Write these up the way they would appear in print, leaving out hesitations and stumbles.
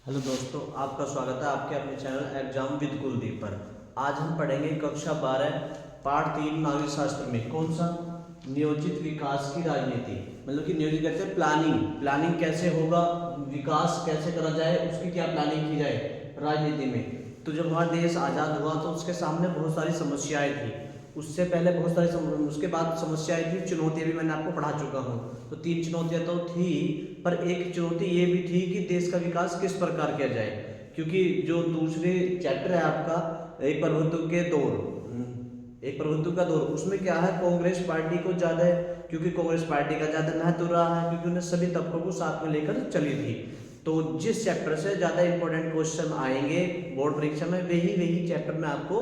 Hello दोस्तों, आपका स्वागत है आपके अपने चैनल एग्जाम विद कुलदीप पर। आज हम पढ़ेंगे कक्षा 12 पाठ 3 नागरिक शास्त्र में कौन सा नियोजित विकास की राजनीति। मतलब कि नियोजित कहते हैं प्लानिंग कैसे होगा, विकास कैसे करा जाए, उसकी क्या प्लानिंग की जाए राजनीति में। तो जब हमारा देश आज़ाद हुआ तो उसके सामने बहुत सारी समस्याएं थी। उससे पहले बहुत सारी उसके बाद समस्याएं थी, चुनौतियां भी मैंने आपको पढ़ा चुका हूँ। तो 3 चुनौतियां तो थी, पर एक चुनौती ये भी थी कि देश का विकास किस प्रकार किया जाए। क्योंकि जो दूसरे चैप्टर है आपका एक प्रभुत्व के दौर, एक प्रभुत्व का दौर, उसमें क्या है, कांग्रेस पार्टी को ज़्यादा है, क्योंकि कांग्रेस पार्टी का ज़्यादा महत्व रहा है, क्योंकि उन्हें सभी तबकों को साथ में लेकर चली थी। तो जिस चैप्टर से ज़्यादा इंपॉर्टेंट क्वेश्चन आएंगे बोर्ड परीक्षा में, वही चैप्टर मैं आपको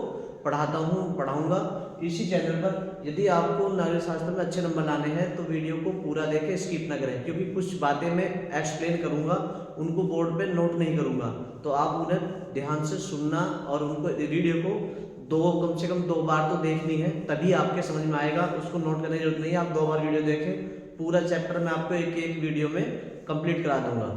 पढ़ाऊंगा इसी चैनल पर। यदि आपको नागरिक शास्त्र में अच्छे नंबर लाने हैं तो वीडियो को पूरा देखें, स्किप ना करें, क्योंकि कुछ बातें मैं एक्सप्लेन करूंगा, उनको बोर्ड पे नोट नहीं करूंगा। तो आप उन्हें ध्यान से सुनना और उनको वीडियो को कम से कम 2 बार तो देखनी है, तभी आपके समझ में आएगा। उसको नोट करने की जरूरत नहीं है, आप 2 बार वीडियो देखें। पूरा चैप्टर मैं आपको एक वीडियो में कंप्लीट करा दूंगा।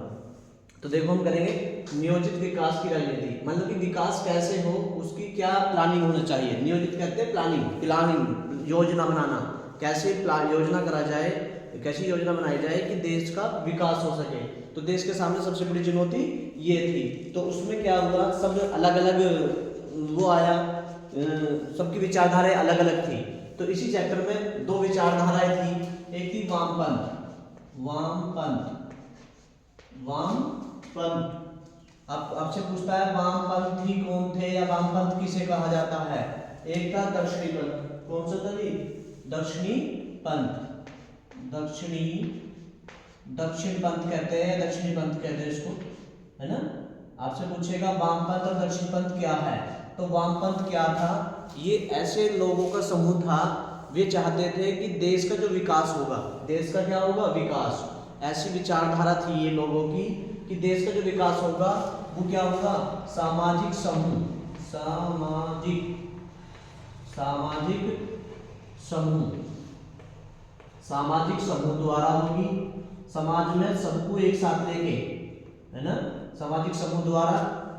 तो देखो, हम करेंगे नियोजित विकास की राजनीति। मतलब कि विकास कैसे हो, उसकी क्या प्लानिंग होना चाहिए। नियोजित कहते हैं प्लानिंग, योजना बनाना। कैसे योजना करा जाए, कैसी योजना बनाई जाए कि देश का विकास हो सके। तो देश के सामने सबसे बड़ी चुनौती ये थी। तो उसमें क्या हुआ, सब अलग अलग वो आया, सबकी विचारधाराएं अलग अलग थी। तो इसी चैप्टर में 2 विचारधाराएं थी। एक थी वामपंथ। आपसे पूछता है वामपंथी कौन थे या वामपंथ किसे कहा जाता है। एक था दक्षिणी पंथ। कौन सा था जी? दक्षिणी पंथ कहते हैं इसको, है ना। आपसे पूछेगा वामपंथ और दक्षिण पंथ क्या है। तो वामपंथ क्या था, ये ऐसे लोगों का समूह था, वे चाहते थे कि देश का जो विकास होगा, देश का क्या होगा, विकास। ऐसी विचारधारा थी ये लोगों की कि देश का जो विकास होगा वो क्या होगा, सामाजिक समूह द्वारा होगी। समाज में सबको एक साथ लेके, है ना, सामाजिक समूह द्वारा।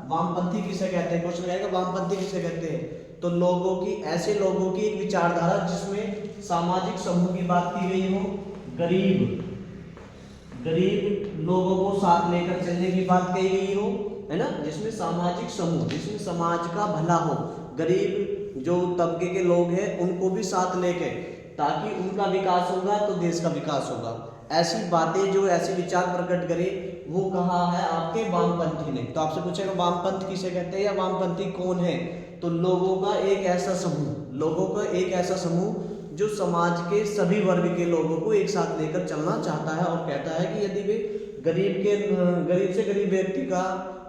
वामपंथी किसे कहते हैं, क्वेश्चन आएगा वामपंथी किसे कहते हैं। तो ऐसे लोगों की एक विचारधारा जिसमें सामाजिक समूह की बात की गई हो, गरीब लोगों को साथ लेकर चलने की बात कही गई हो, है ना। जिसमें सामाजिक समूह, जिसमें समाज का भला हो, गरीब जो तबके के लोग हैं उनको भी साथ लेके, ताकि उनका विकास होगा तो देश का विकास होगा। ऐसी बातें, जो ऐसे विचार प्रकट करे, वो कहा है आपके वामपंथी ने। तो आपसे पूछेगा वामपंथ किसे कहते हैं या वामपंथी कौन है। तो लोगों का एक ऐसा समूह जो समाज के सभी वर्ग के लोगों को एक साथ लेकर चलना चाहता है, और कहता है कि यदि वे गरीब से गरीब व्यक्ति का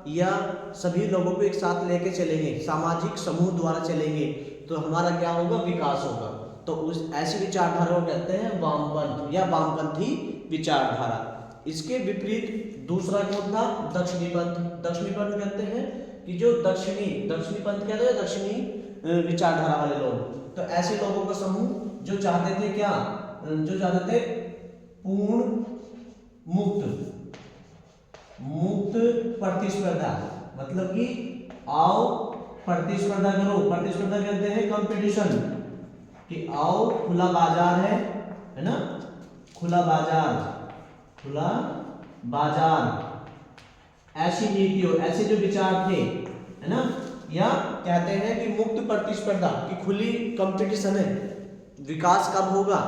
या सभी लोगों को एक साथ लेके चलेंगे, सामाजिक समूह द्वारा चलेंगे, तो हमारा क्या होगा, विकास होगा। तो उस ऐसी विचारधारा को कहते हैं वामपंथ या वामपंथी विचारधारा। इसके विपरीत दूसरा कौन था, दक्षिणी पंथ कहते हैं कि जो दक्षिणी पंथ कहते हैं, दक्षिणी विचारधारा वाले लोग। तो ऐसे लोगों का समूह जो चाहते थे क्या, जो चाहते थे पूर्ण मुक्त प्रतिस्पर्धा। मतलब कि आओ प्रतिस्पर्धा करो, प्रतिस्पर्धा कहते हैं कंपटीशन, कि आओ खुला बाजार है ना, खुला बाजार ऐसी नीतियों, ऐसे जो विचार थे, है ना। या कहते हैं कि मुक्त प्रतिस्पर्धा, कि खुली कंपटीशन है, विकास कब होगा।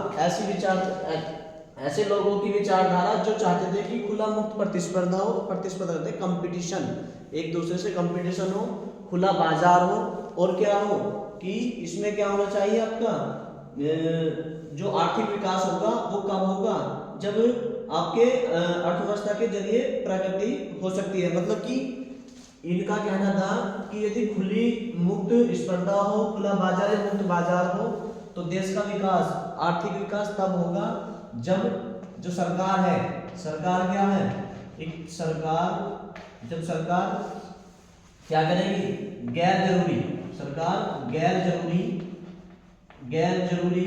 ऐसे लोगों की विचारधारा जो चाहते थे कि खुला मुक्त प्रतिस्पर्धा हो, प्रतिस्पर्धा कहते हैं कंपटीशन, एक दूसरे से कंपटीशन हो, खुला बाजार हो, और क्या हो कि इसमें क्या होना चाहिए, आपका जो आर्थिक विकास होगा वो कब होगा, जब आपके अर्थव्यवस्था के जरिए प्रगति हो सकती है। मतलब कि इनका कहना था कि यदि खुली मुक्त स्पर्धा हो, खुला बाजार, मुक्त बाजार हो, तो देश का विकास, आर्थिक विकास तब होगा जब जो सरकार है, सरकार क्या है, एक सरकार, जब सरकार क्या करेगी, गैर जरूरी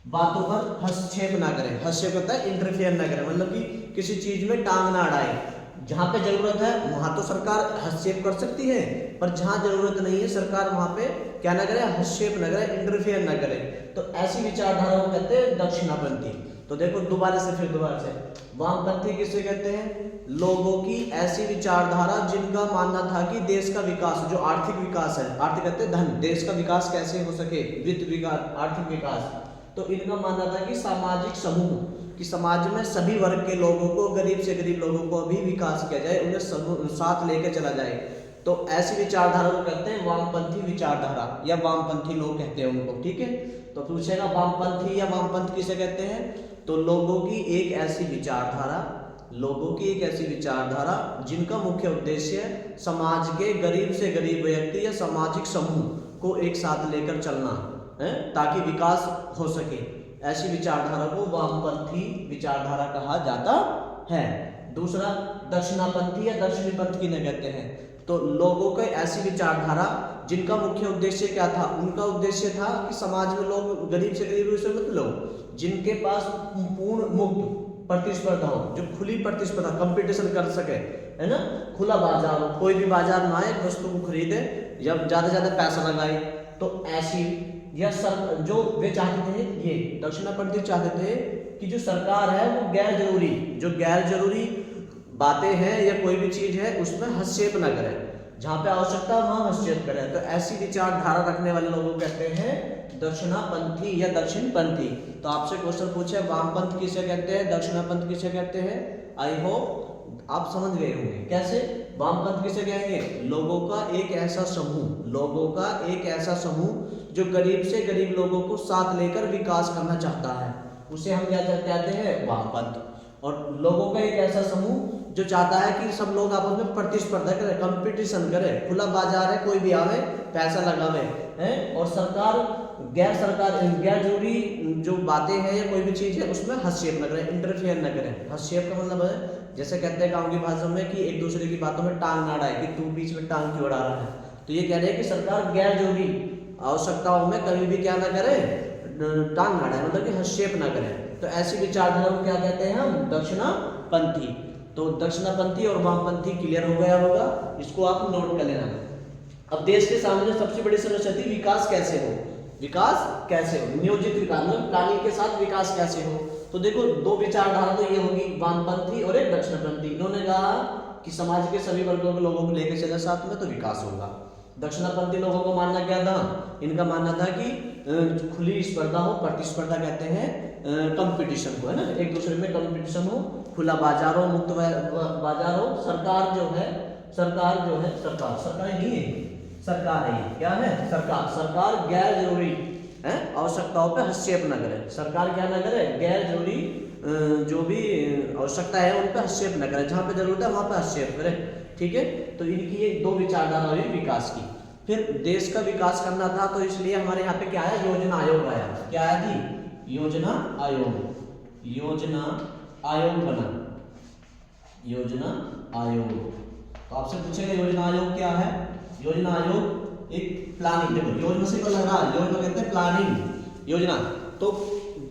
बातों पर हस्तक्षेप ना करें। हस्तक्षेप होता है इंटरफेयर ना करें, मतलब कि किसी चीज में टांग ना अड़ाए। जहाँ पे जरूरत है वहां तो सरकार हस्तक्षेप कर सकती है, पर जहाँ जरूरत नहीं है सरकार वहां पे क्या ना करे, हस्तक्षेप न करे, इंटरफेयर न करे। तो ऐसी विचारधारा को कहते हैं दक्षिणापंथी। तो देखो दोबारा से वामपंथी किसे कहते हैं? लोगों की ऐसी विचारधारा जिनका मानना था कि देश का विकास, जो आर्थिक विकास है, आर्थिक कहते हैं धन, देश का विकास कैसे हो सके, वित्त विकास, आर्थिक विकास, तो इनका मानना था कि सामाजिक समूह, कि समाज में सभी वर्ग के लोगों को, गरीब से गरीब लोगों को भी विकास किया जाए, उन्हें साथ लेके चला जाए। तो ऐसी विचारधारा को कहते हैं वामपंथी विचारधारा, या वामपंथी लोग कहते हैं उनको। ठीक है, तो पूछेगा वामपंथी या वामपंथ किसे कहते हैं? तो लोगों की एक ऐसी विचारधारा जिनका मुख्य उद्देश्य समाज के गरीब से गरीब व्यक्ति या सामाजिक समूह को एक साथ लेकर चलना है ताकि विकास हो सके। ऐसी विचारधारा को वामपंथी विचारधारा कहा जाता है। दूसरा दक्षिणापंथी या दक्षिणी पंथ किन्हें कहते हैं? तो लोगों की ऐसी विचारधारा जिनका मुख्य उद्देश्य क्या था? उनका उद्देश्य था कि समाज में लोग गरीब से गरीब से मतलब जिनके पास पूर्ण मुक्त प्रतिस्पर्धा हो, जो खुली प्रतिस्पर्धा कंपटीशन कर सके, है ना, खुला बाजार हो, कोई भी बाजार में आए वस्तु को खरीदे या ज्यादा पैसा लगाए, तो ऐसी या जो वे चाहते थे, ये दक्षिणापंथी चाहते थे कि जो सरकार है वो गैर जरूरी बातें हैं या कोई भी चीज है उसमें हस्तक्षेप न करे, जहां पे आवश्यकता वहां हस्तक्षेप करे। तो ऐसी विचारधारा रखने वाले लोगों को कहते हैं दक्षिणापंथी या दक्षिणपंथी। तो आपसे क्वेश्चन पूछे वामपंथ किसे कहते हैं, दक्षिणापंथ किसे कहते हैं? आई होप आप समझ गए होंगे। कैसे वामपंथ किसे कहेंगे? लोगों का एक ऐसा समूह जो गरीब से गरीब लोगों को साथ लेकर विकास करना चाहता है, उसे हम क्या कहते हैं? वामपंथ। और लोगों का एक ऐसा समूह जो चाहता है कि सब लोग आपस में प्रतिस्पर्धा करें, कंपटीशन करें, खुला बाजार है, कोई भी आवे पैसा लगावे, है, और गैर जरूरी जो बातें हैं या कोई भी चीज है उसमें हस्तक्षेप न करें, इंटरफेयर न करें। हस्तक्षेप का मतलब है जैसे कहते हैं गांव की भाषा में कि एक दूसरे की बातों में टांग ना अड़ाए, कि तू बीच में टांग क्यों अड़ा रहा है। तो ये कह रहे हैं कि सरकार गैर जरूरी आवश्यकताओं में कभी भी क्या ना करे, टांग ना अड़ाए, मतलब कि हस्तक्षेप ना करे। तो ऐसी विचारधारा को क्या कहते हैं हम? दक्षिणापंथी। तो दक्षिणापंथी और वामपंथी क्लियर हो गया होगा, इसको आप नोट कर लेना। अब देश के सामने सबसे बड़ी समस्या थी विकास कैसे हो, नियोजित विकास, मतलब प्लानिंग के साथ विकास कैसे हो। तो देखो दो विचारधारा तो ये होगी, वामपंथी और एक दक्षिणापंथी। इन्होंने कहा कि समाज के सभी वर्गों के लोगों को लेकर चले साथ में तो विकास होगा। दक्षिणापंथी लोगों को मानना क्या था? इनका मानना था कि खुली स्पर्धा हो, प्रतिस्पर्धा कहते हैं कंपटीशन को, है ना, एक दूसरे में कंपटीशन हो, खुला बाजार हो, मुक्त बाजार हो। सरकार नहीं है, सरकार है, क्या है? सरकार गैर जरूरी है आवश्यकताओं पे हस्तक्षेप न करे। सरकार क्या न करे? गैर जरूरी जो भी आवश्यकता है उन पे हस्तक्षेप न करे, जहाँ पे जरूरत है वहां पे हस्तक्षेप करे। ठीक है, तो इनकी ये दो विचारधारा हुई विकास की। फिर देश का विकास करना था तो इसलिए हमारे यहाँ पे क्या आया? योजना आयोग आया। क्या आया जी? योजना आयोग बना, योजना आयोग। तो आपसे पूछेगा योजना आयोग क्या है? योजना आयोग एक प्लानिंग, देखो योजना से लग रहा है, योजना कहते हैं प्लानिंग, योजना। तो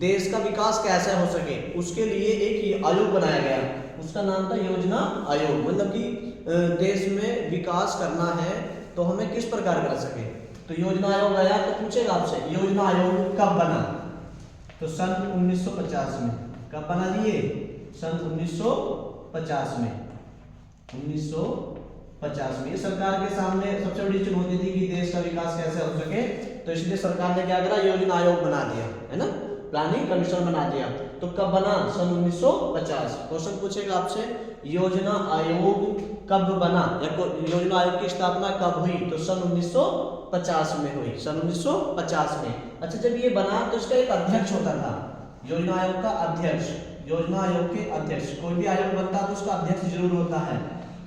देश का विकास कैसे हो सके उसके लिए एक आयोग बनाया गया, उसका नाम था योजना आयोग। मतलब कि देश में विकास करना है तो हमें किस प्रकार कर सके। तो योजना आयोग आया तो पूछेगा आपसे योजना आयोग कब बना? तो सन 1950 में। कब बना जी? सन 1950 में। 1950 में। ये सरकार के सामने सबसे बड़ी चुनौती थी कि देश का विकास कैसे हो सके, तो इसलिए सरकार ने क्या करा? योजना आयोग बना दिया, है ना, प्लानिंग कमीशन बना दिया। तो कब बना? सन 1950। क्वेश्चन पूछेगा आपसे योजना आयोग कब बना या योजना आयोग की स्थापना कब हुई? तो सन 1950 में हुई, सन 1950 में। अच्छा, जब ये बना तो इसका एक अध्यक्ष होता था, योजना आयोग का अध्यक्ष। योजना आयोग के अध्यक्ष, कोई भी आयोग बनता है तो उसका अध्यक्ष जरूर होता है।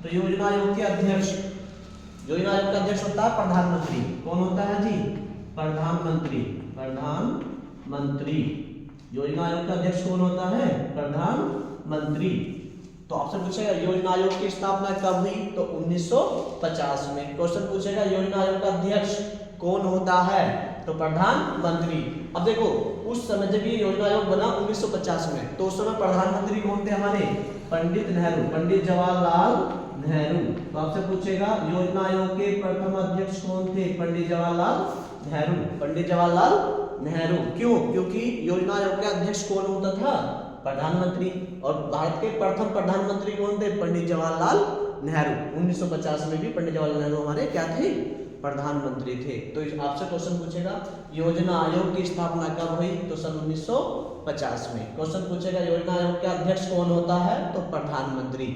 तो योजना आयोग के अध्यक्ष, योजना आयोग का अध्यक्ष होता है प्रधानमंत्री। कौन होता है जी? प्रधानमंत्री। योजना आयोग का अध्यक्ष कौन होता है? प्रधानमंत्री। तो आपसे पूछेगा योजना आयोग की स्थापना कब हुई? तो 1950 में। क्वेश्चन पूछेगा योजना आयोग का अध्यक्ष कौन होता है? तो प्रधानमंत्री। अब देखो उस समय जब ये योजना आयोग बना 1950 में, तो उस समय प्रधानमंत्री कौन थे हमारे? पंडित नेहरू, पंडित जवाहरलाल नेहरू। तो आपसे पूछेगा योजना आयोग के प्रथम अध्यक्ष कौन थे? पंडित जवाहरलाल नेहरू, पंडित जवाहरलाल नेहरू। क्यों? क्योंकि योजना आयोग के अध्यक्ष कौन होता था? प्रधानमंत्री। और भारत के प्रथम प्रधानमंत्री कौन थे? पंडित जवाहरलाल नेहरू। 1950 में भी पंडित जवाहरलाल नेहरू हमारे क्या थे? प्रधानमंत्री थे। तो आपसे क्वेश्चन पूछेगा योजना आयोग की स्थापना कब हुई? तो सन 1950 में। क्वेश्चन पूछेगा योजना आयोग के अध्यक्ष कौन होता है? तो प्रधानमंत्री।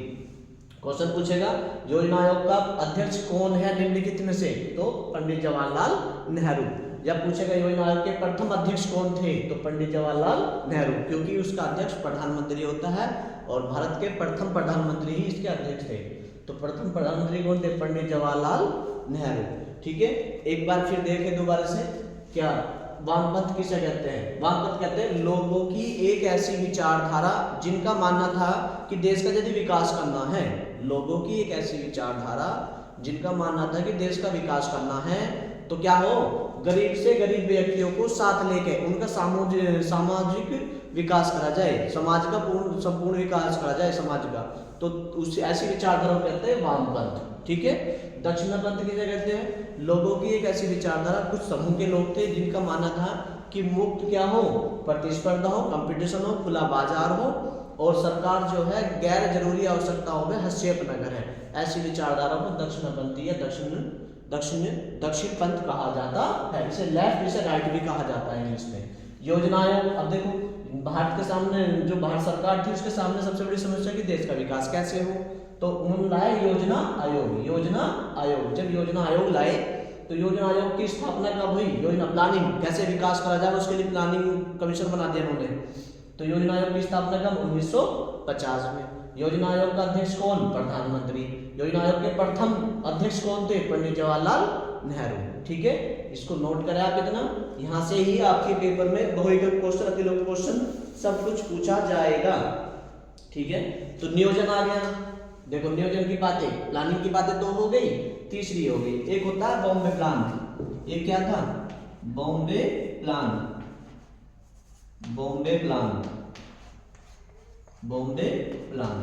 क्वेश्चन पूछेगा योजना आयोग का अध्यक्ष कौन है निम्नलिखित में से? तो पंडित जवाहरलाल नेहरू। या पूछेगा योजना आयोग के प्रथम अध्यक्ष कौन थे? तो पंडित जवाहरलाल नेहरू, क्योंकि उसका अध्यक्ष प्रधानमंत्री होता है और भारत के प्रथम प्रधानमंत्री ही इसके अध्यक्ष थे। तो प्रथम प्रधानमंत्री कौन थे? पंडित जवाहरलाल नेहरू। ठीक है, एक बार फिर देखें दोबारा से, क्या वामपंथ किसे कहते हैं? वामपंथ कहते हैं लोगों की एक ऐसी विचारधारा जिनका मानना था कि देश का यदि विकास करना है, लोगों की एक ऐसी विचारधारा जिनका मानना था कि देश का विकास करना है, तो क्या हो, गरीब से गरीब व्यक्तियों को साथ लेके उनका सामाजिक विकास करा जाए, समाज का संपूर्ण विकास करा जाए समाज का। तो उस ऐसी विचारधारा को कहते हैं वामपंथ। ठीक है, दक्षिणापंथ किसे कहते हैं? लोगों की एक ऐसी विचारधारा, कुछ समूह के लोग थे जिनका मानना था कि मुक्त क्या हो, प्रतिस्पर्धा हो, कंपटीशन हो, खुला बाजार हो और सरकार जो है गैर जरूरी आवश्यकताओं में हस्तक्षेप न करे। ऐसी विचारधारा को दक्षिणापंथी या दक्षिण पंथ कहा जाता है। इसे लेफ्ट, इसे राइट भी कहा जाता है इंग्लिश में। योजना आयोग, अब देखो भारत के सामने जो भारत सरकार थी उसके सामने सबसे बड़ी समस्या कि देश का विकास कैसे हो, तो उन्होंने लाए योजना आयोग। योजना आयोग, जब योजना आयोग लाए तो योजना आयोग की स्थापना कब हुई? योजना प्लानिंग, कैसे विकास करा जाए उसके लिए प्लानिंग कमीशन बना दिया उन्होंने। तो योजना आयोग की स्थापना कब? 1950 में। योजना आयोग का अध्यक्ष कौन? प्रधानमंत्री। योजना आयोग के प्रथम अध्यक्ष कौन थे? पंडित जवाहरलाल नेहरू। ठीक है, इसको नोट करें आप इतना, यहाँ से ही आपके पेपर में बहुविकल्प क्वेश्चन, अतिलोक क्वेश्चन सब कुछ पूछा जाएगा। ठीक है, तो नियोजन आ गया। देखो नियोजन की बातें, प्लानिंग की बातें तो हो गई, तीसरी हो गई, एक होता है बॉम्बे प्लान। ये क्या था? Bombay plan. Bombay plan, Bombay plan,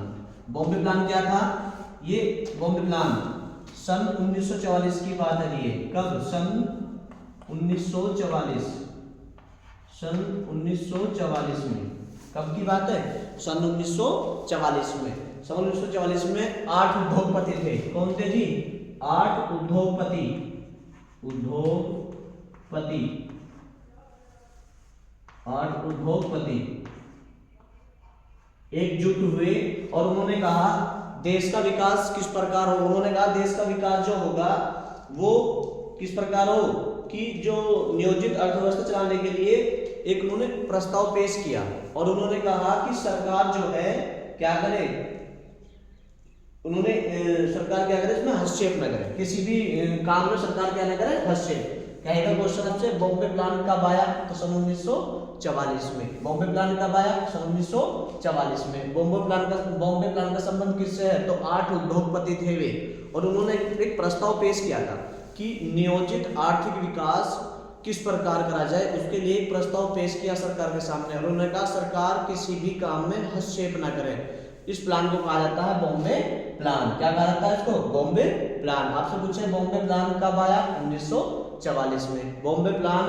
Bombay plan क्या था? ये बॉम्बे प्लान सन 1944 की बात है। ये कब? सन 1944, सन 1944 में। कब की बात है? सन 1944 में। सन 1944 में 8 उद्योगपति थे। कौन थे जी? 8 उद्योगपति, उद्योगपति, 8 उद्योगपति एकजुट हुए और उन्होंने कहा देश का विकास किस प्रकार हो। उन्होंने कहा देश का विकास जो होगा वो किस प्रकार हो कि जो नियोजित अर्थव्यवस्था चलाने के लिए एक उन्होंने प्रस्ताव पेश किया और उन्होंने कहा कि सरकार जो है क्या करे, उन्होंने सरकार क्या करे, इसमें हस्तक्षेप न करे, किसी भी काम में सरकार क्या न करे, हस्तक्षेप। कहेगा क्वेश्चन आपसे बॉम्बे प्लान कब आया? तो सन 1944 में। बॉम्बे प्लान कब आया? सन 1944 में। बॉम्बे प्लान का संबंध किससे है? तो 8 उद्योगपति थे वे और उन्होंने एक प्रस्ताव पेश किया था कि नियोजित आर्थिक विकास किस प्रकार करा जाए, उसके लिए एक प्रस्ताव पेश किया सरकार के सामने और उन्होंने कहा सरकार किसी भी काम में हस्तक्षेप न करे। इस प्लान को कहा जाता है बॉम्बे प्लान। क्या कहा जाता है इसको? बॉम्बे प्लान। आपसे पूछे बॉम्बे प्लान कब आया? 1944 में। बॉम्बे प्लान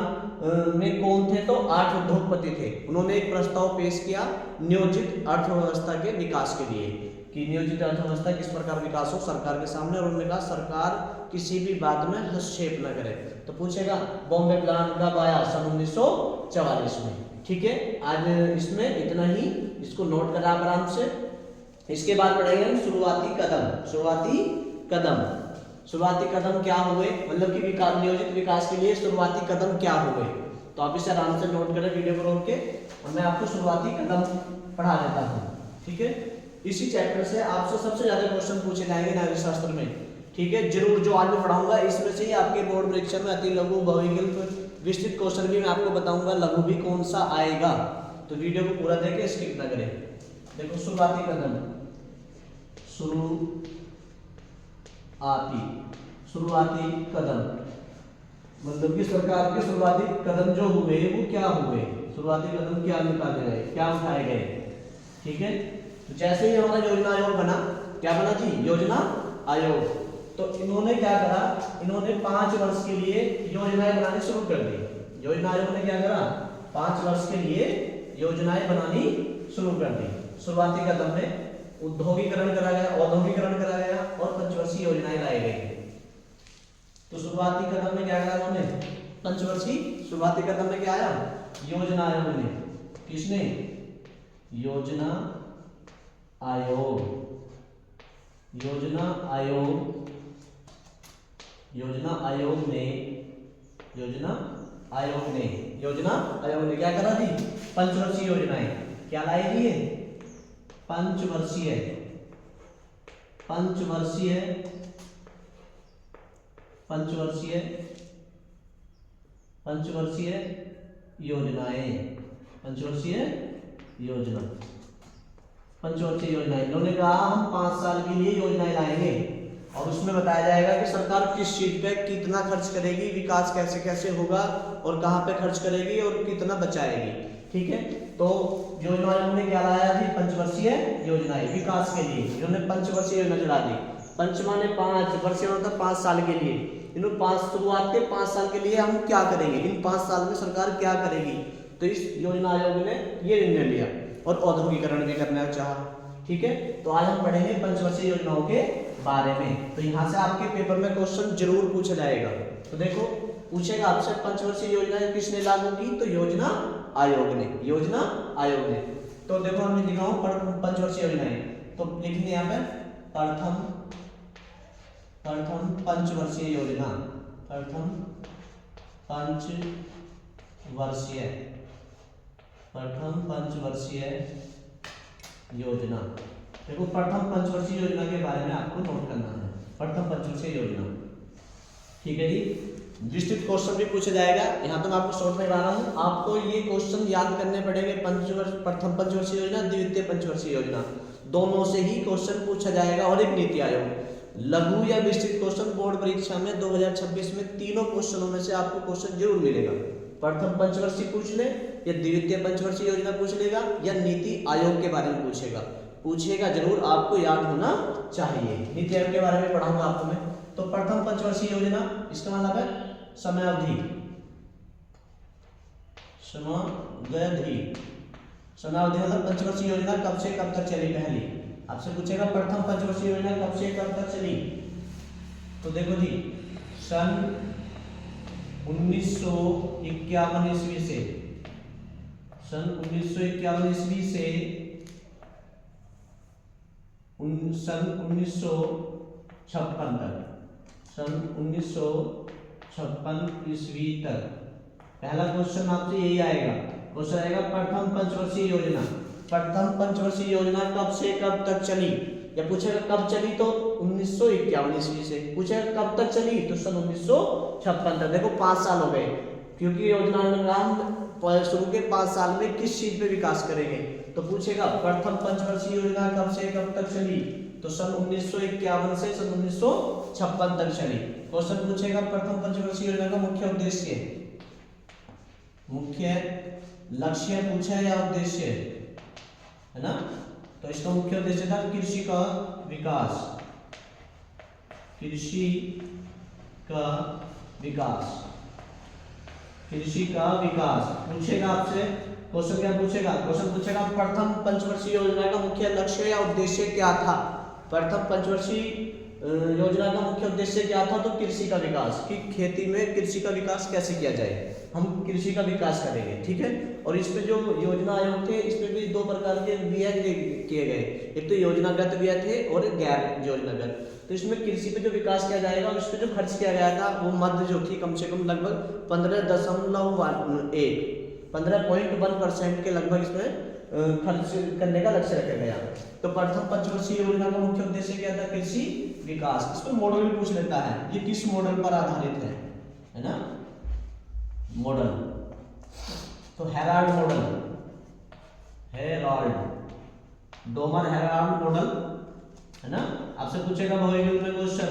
में कौन थे? तो 8 उद्योगपति थे। उन्होंने एक प्रस्ताव पेश किया नियोजित अर्थव्यवस्था के विकास के लिए कि नियोजित अर्थव्यवस्था किस प्रकार विकास हो सरकार के सामने, और उन्होंने कहा सरकार किसी भी बात में हस्तक्षेप न करे। तो पूछेगा बॉम्बे प्लान कब आया? सन 1944 में। ठीक है, आज इसमें इतना ही, इसको नोट करा आराम से। इसके बाद पढ़ेंगे हम शुरुआती कदम। शुरुआती कदम, शुरुआती कदम क्या हुए, मतलब कि विकास, नियोजित विकास के लिए शुरुआती कदम क्या हुए। तो आप इसे आराम से नोट करें वीडियो को रोक के, और मैं आपको शुरुआती कदम पढ़ा देता हूँ। ठीक है, इसी चैप्टर से आपसे सबसे ज्यादा क्वेश्चन पूछे जाएंगे नागरिक शास्त्र में। ठीक है, जरूर जो आज मैं पढ़ाऊंगा इसमें से ही आपके बोर्ड परीक्षा में अति लघु, बहुविकल्प, विस्तृत क्वेश्चन भी मैं आपको बताऊंगा, लघु भी कौन सा आएगा। तो वीडियो को पूरा देखें, स्किप ना करें। देखो शुरुआती कदम, शुरुआती कदम, मतलब कि सरकार के शुरुआती कदम जो हुए वो क्या हुए, शुरुआती कदम क्या निकाले गए, क्या उठाए गए। ठीक है, तो जैसे ही हमारा योजना आयोग बना, क्या बना जी, योजना आयोग। तो इन्होंने क्या करा, इन्होंने 5 वर्ष के लिए योजनाएं बनानी शुरू कर दी। योजना आयोग ने क्या करा, 5 वर्ष के लिए योजनाएं बनानी शुरू कर दी। शुरुआती कदम में औद्योगिकरण करा गया, और पंचवर्षीय योजनाएं लाई गई। तो शुरुआती कदम में क्या करा उन्होंने, पंचवर्षीय शुरुआती कदम में क्या आया, योजना आयोग ने, किसने, योजना आयोग, योजना आयोग, योजना आयोग ने, योजना आयोग ने, योजना आयोग ने क्या करा जी, पंचवर्षीय योजनाएं क्या लाई थी, पंचवर्षीय, पंचवर्षीय, पंचवर्षीय, पंचवर्षीय योजनाएं, पंचवर्षीय योजना, पंचवर्षीय योजनाएं। इन्होंने कहा हम 5 साल के लिए योजनाएं लाएंगे और उसमें बताया जाएगा कि सरकार किस चीज पे कितना खर्च करेगी, विकास कैसे कैसे होगा और कहाँ पे खर्च करेगी और कितना बचाएगी। ठीक है, तो योजना आयोग ने क्या लाया जी, पंचवर्षीय योजनाएं विकास के लिए। इन्होंने पंचवर्षीय योजना चला दी। पंच माने 5, वर्ष मतलब 5 साल के लिए। इन्होंने 5 शुरुआत के 5 साल के लिए हम क्या करेंगे, इन 5 साल में सरकार क्या करेगी। तो इस योजना आयोग ने ये निर्णय लिया और औद्योगिकरण भी करना चाहा। ठीक है, तो आज हम पढ़ेंगे पंचवर्षीय योजनाओं के बारे में। तो यहाँ से आपके पेपर में क्वेश्चन जरूर पूछा जाएगा। तो देखो पूछेगा आपसे पंचवर्षीय योजना किसने लागू की, तो योजना आयोग ने, योजना आयोग ने। तो देखो हमने लिखा हूँ पंचवर्षीय योजनाएं, तो लिखेंगे यहाँ पे प्रथम पंचवर्षीय योजना, प्रथम पंचवर्षीय, प्रथम पंचवर्षीय योजना। देखो प्रथम पंचवर्षीय योजना के बारे में आपको नोट करना है, प्रथम पंचवर्षीय योजना। ठीक है जी, विस्तृत क्वेश्चन भी पूछा जाएगा। यहाँ तो मैं आपको शॉर्ट में बता रहा हूँ, आपको ये क्वेश्चन याद करने पड़ेंगे। प्रथम पंचवर्षीय योजना, द्वितीय पंचवर्षीय योजना, दोनों से ही क्वेश्चन पूछा जाएगा। और एक नीति आयोग, लघु या विस्तृत क्वेश्चन बोर्ड परीक्षा में 2026 में तीनों क्वेश्चनों में से आपको क्वेश्चन जरूर मिलेगा। प्रथम पंचवर्षीय पूछ ले, या द्वितीय पंचवर्षीय योजना पूछ लेगा, या नीति आयोग के बारे में पूछेगा जरूर, आपको याद होना चाहिए। नीति आयोग के बारे में पढ़ाऊंगा आपको मैं। तो प्रथम पंचवर्षीय योजना, इसका मतलब है समयावधि, समयावधि मतलब पंचवर्षीय योजना कब से कब तक चली। पहली आपसे पूछेगा प्रथम पंचवर्षीय योजना कब से कब तक चली। तो देखो जी, सन 1951 ईस्वी से, सन 1951 ईस्वी से सन 1956 तक, सन 1956 ईस्वी तक। पहला क्वेश्चन आपसे यही आएगा, क्वेश्चन आएगा प्रथम पंचवर्षीय योजना, प्रथम पंचवर्षीय योजना कब से कब तक चली। या पूछेगा कब चली, तो 1951 ईस्वी से। पूछेगा कब तक चली, तो सन 1956 तक। देखो 5 साल हो गए, क्योंकि योजना शुरू के 5 साल में किस चीज पे विकास करेंगे। तो पूछेगा प्रथम पंचवर्षीय योजना कब से कब तक चली, तो सन 1951 से सन 1956 तक चली। क्वेश्चन पूछेगा प्रथम पंचवर्षीय योजना का मुख्य उद्देश्य, मुख्य लक्ष्य पूछा या उद्देश्य, है ना। तो इसका मुख्य उद्देश्य था कृषि का विकास, कृषि का विकास, कृषि का विकास। पूछेगा आपसे क्वेश्चन, क्या पूछेगा, क्वेश्चन पूछेगा प्रथम पंचवर्षीय योजना का मुख्य लक्ष्य या उद्देश्य क्या था। प्रथम पंचवर्षीय योजना का मुख्य उद्देश्य क्या था, तो कृषि का विकास, कि खेती में कृषि का विकास कैसे किया जाए, हम कृषि का विकास करेंगे। ठीक है, और इस पे जो योजना आयोग थे, इस पे भी 2 प्रकार के व्यय किए गए, एक तो योजनागत व्यय थे और गैर योजनागत। तो इसमें कृषि पे जो विकास किया जाएगा, उस पे जो खर्च किया गया था वो मध्य जो थी कम से कम लगभग 15.1% के लगभग इसमें खर्च करने का लक्ष्य रखा गया। तो प्रथम पंचवर्षीय योजना का मुख्य उद्देश्य क्या था, कृषि विकास। इस पर मॉडल भी पूछ लेता है, ये किस मॉडल पर आधारित है ना, मॉडल। तो Herald model, Herald Domar Herald model, है ना। आपसे पूछेगा भौगोलिक में क्वेश्चन,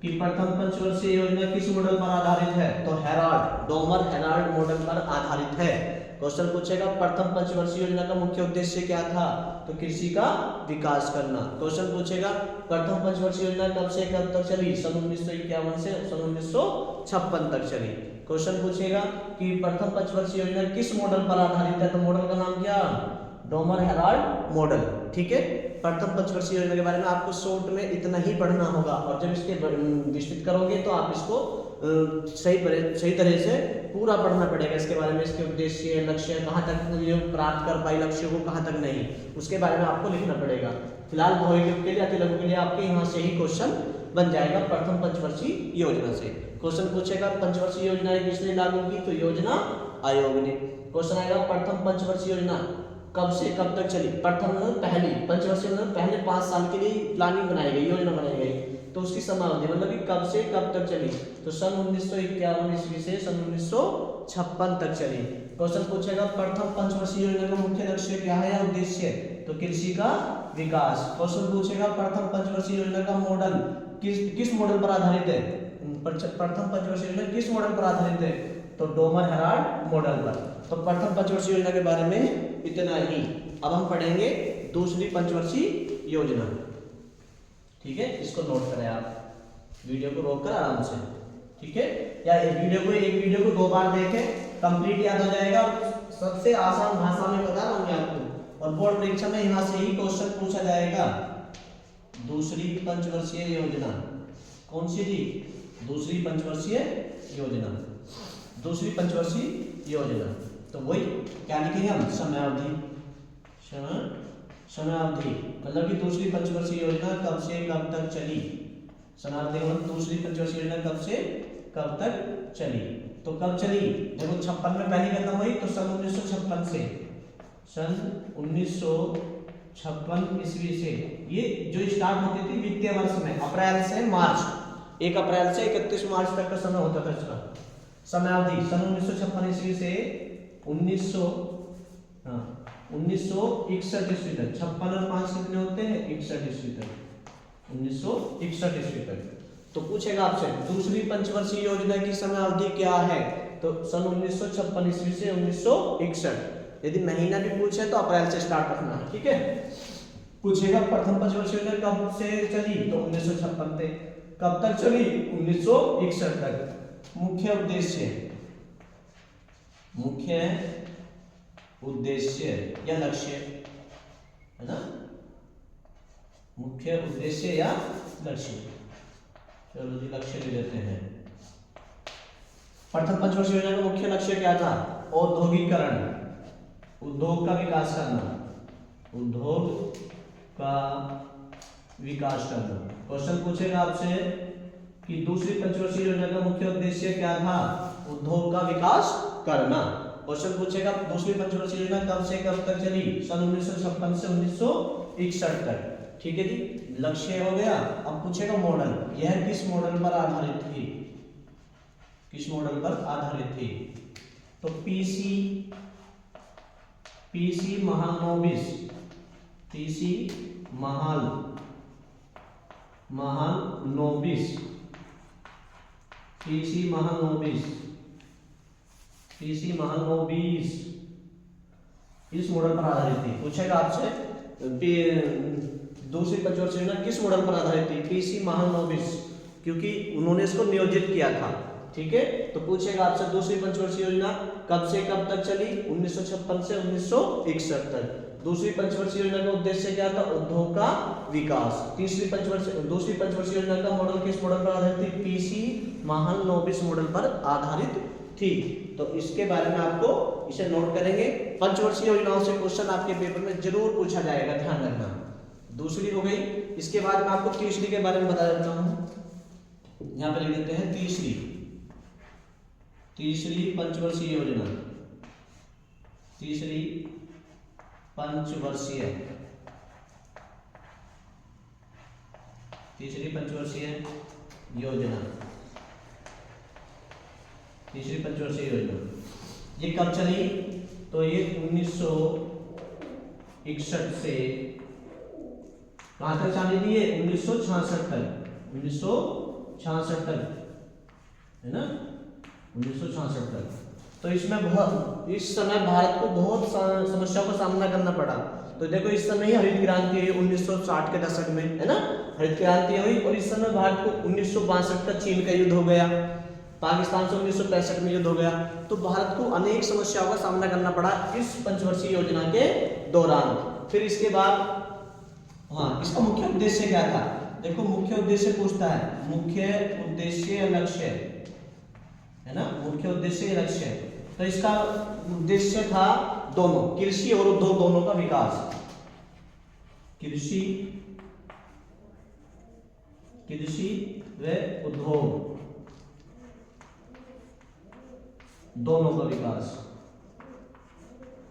कि प्रथम पंचवर्षीय योजना किस मॉडल पर आधारित है, तो हेराल्ड, डोमर हेराल्ड मॉडल पर आधारित है। क्वेश्चन पूछेगा प्रथम पंचवर्षीय योजना का मुख्य उद्देश्य क्या था, तो कृषि का विकास करना। क्वेश्चन पूछेगा प्रथम पंचवर्षीय योजना कब से कब तक चली, सन 1951 से सन 1956 तक चली। क्वेश्चन पूछेगा कि प्रथम पंचवर्षीय योजना किस मॉडल पर आधारित है, तो मॉडल का नाम क्या, डोमर हेराल्ड मॉडल। ठीक है, प्रथम पंचवर्षीय योजना के बारे में आपको शॉर्ट में इतना ही पढ़ना होगा, और जब इसके विस्तृत करोगे तो आप इसको सही तरह से पूरा पढ़ना पड़ेगा। इसके बारे में, इसके उद्देश्य, लक्ष्य, कहाँ तक प्राप्त कर पाए लक्ष्यों को, कहाँ तक नहीं, उसके बारे में आपको लिखना पड़ेगा। फिलहाल भौगोलिक के लिए, अति लघु के लिए आपके यहाँ से ही क्वेश्चन बन जाएगा प्रथम पंचवर्षीय योजना से। क्वेश्चन पूछेगा पंचवर्षीय योजनाएं किसने लागू की, तो योजना आयोग ने। क्वेश्चन आएगा प्रथम पंचवर्षीय योजना कब से कब तक चली, प्रथम पहली पंचवर्षीय योजना पहले 5 साल के लिए प्लानिंग बनाई गई, योजना बनाई गई, तो उसकी समयावधि मतलब कि कब से कब तक चली, तो सन 1951 ईस्वी से सन 1956 तक चली। क्वेश्चन पूछेगा प्रथम पंचवर्षीय योजना का मुख्य लक्ष्य क्या है या उद्देश्य, तो कृषि का विकास। क्वेश्चन पूछेगा प्रथम पंचवर्षीय योजना का मॉडल किस मॉडल पर आधारित है, प्रथम पंचवर्षीय योजना किस मॉडल पर आधारित है, तो डोमर हेराल्ड मॉडल पर। तो प्रथम पंचवर्षीय योजना के बारे में इतना ही। अब हम पढ़ेंगे दूसरी पंचवर्षीय योजना। ठीक है, इसको नोट करें आप, वीडियो को रोक कर आराम से। ठीक है, या एक वीडियो को 2 बार देखें, कंप्लीट याद हो जाएगा। सबसे आसान भाषा में बता रहा हूँ मैं आपको, और बोर्ड परीक्षा में यहाँ से ही क्वेश्चन पूछा जाएगा। दूसरी पंचवर्षीय योजना कौन सी थी, दूसरी पंचवर्षीय योजना, दूसरी पंचवर्षीय योजना, तो वही क्या लिखेंगे हम, समयावधि, समयावधि मतलब कि दूसरी पंचवर्षीय योजना कब से कब तक चली, समयावधि मतलब दूसरी पंचवर्षीय योजना कब से कब तक चली। तो कब चली, देखो 56 में पहली खत्म हुई, तो सन 1956 से, सन 1956 ईस्वी से, ये जो स्टार्ट होती थी वित्तीय वर्ष में, अप्रैल से मार्च, 1 अप्रैल से 31 मार्च तक का समय होता था इसका समयावधि। सन 1956 ईस्वी से 1961 ईस्वी तक, 56 और 5 कितने होते हैं, 61 ईस्वी तक, 1961 ईस्वी तक। तो पूछेगा आपसे दूसरी पंचवर्षीय योजना की समयावधि क्या है, तो सन 1956 ईस्वी से 1961। यदि महीना भी पूछे तो अप्रैल से स्टार्ट रखना है। ठीक है, पूछेगा प्रथम पंचवर्षीय योजना कब से चली, तो 1956 से। कब तक चली, 1961 तक। मुख्य उद्देश्य या लक्ष्य है ना, मुख्य उद्देश्य या लक्ष्य, चलो जी लक्ष्य ले लेते हैं। प्रथम पंचवर्षीय योजना का मुख्य लक्ष्य क्या था, औद्योगिकरण, उद्योग का विकास करना, उद्योग का विकास करना। क्वेश्चन पूछेगा आपसे कि दूसरी पंचवर्षीय योजना का मुख्य उद्देश्य क्या था, उद्योग का विकास करना। क्वेश्चन पूछेगा दूसरी पंचवर्षीय योजना कब से कब तक चली, सन 1956 से 1961 तक। ठीक है जी, लक्ष्य हो गया। अब पूछेगा मॉडल, यह किस मॉडल पर आधारित थी, किस मॉडल पर आधारित थी, तो PC Mahalanobis, PC Mahalanobis, PC Mahalanobis इस मॉडल पर आधारित थी। पूछेगा आपसे दूसरी पंचवर्षीय योजना किस मॉडल पर आधारित थी, पीसी महालनोबिस, क्योंकि उन्होंने इसको नियोजित किया था। ठीक है, तो पूछेगा आपसे दूसरी पंचवर्षीय योजना कब से कब तक चली, 1956 से 1961 तक। दूसरी पंचवर्षीय योजना का उद्देश्य क्या था, उद्योग का विकास। दूसरी पंचवर्षीय योजना का मॉडल किस मॉडल पर आधारित थी, पीसी महालनोबिस मॉडल पर आधारित थी। तो इसके बारे में आपको इसे नोट करेंगे। पंचवर्षीय योजनाओं से क्वेश्चन आपके पेपर में जरूर पूछा जाएगा, ध्यान रखना। दूसरी हो गई, इसके बाद मैं आपको तीसरी के बारे में बता देता हूं। यहाँ पे लिख देते हैं तीसरी पंचवर्षीय योजना, तीसरी पंचवर्षीय योजना, तीसरी पंचवर्षीय योजना ये कब चली, तो ये 1961 से कहां तक चली थी, 1966 तक, 1966 1966 तक, है ना, 1966 तक। तो इसमें बहुत, इस समय भारत को बहुत समस्याओं का सामना करना पड़ा। तो देखो इस समय ही हरित क्रांति हुई 1960 के दशक में, है ना, हरित क्रांति हुई। और इस समय भारत को 1962 का चीन का युद्ध हो गया, पाकिस्तान से 1965 में युद्ध हो गया। तो भारत को अनेक समस्याओं का सामना करना पड़ा इस पंचवर्षीय योजना के दौरान। फिर इसके बाद हाँ, इसका मुख्य उद्देश्य क्या था? देखो मुख्य उद्देश्य पूछता है, मुख्य उद्देश्य लक्ष्य, है ना, मुख्य उद्देश्य लक्ष्य। तो इसका उद्देश्य था दोनों, कृषि और उद्योग दोनों का विकास, कृषि व उद्योग दोनों का विकास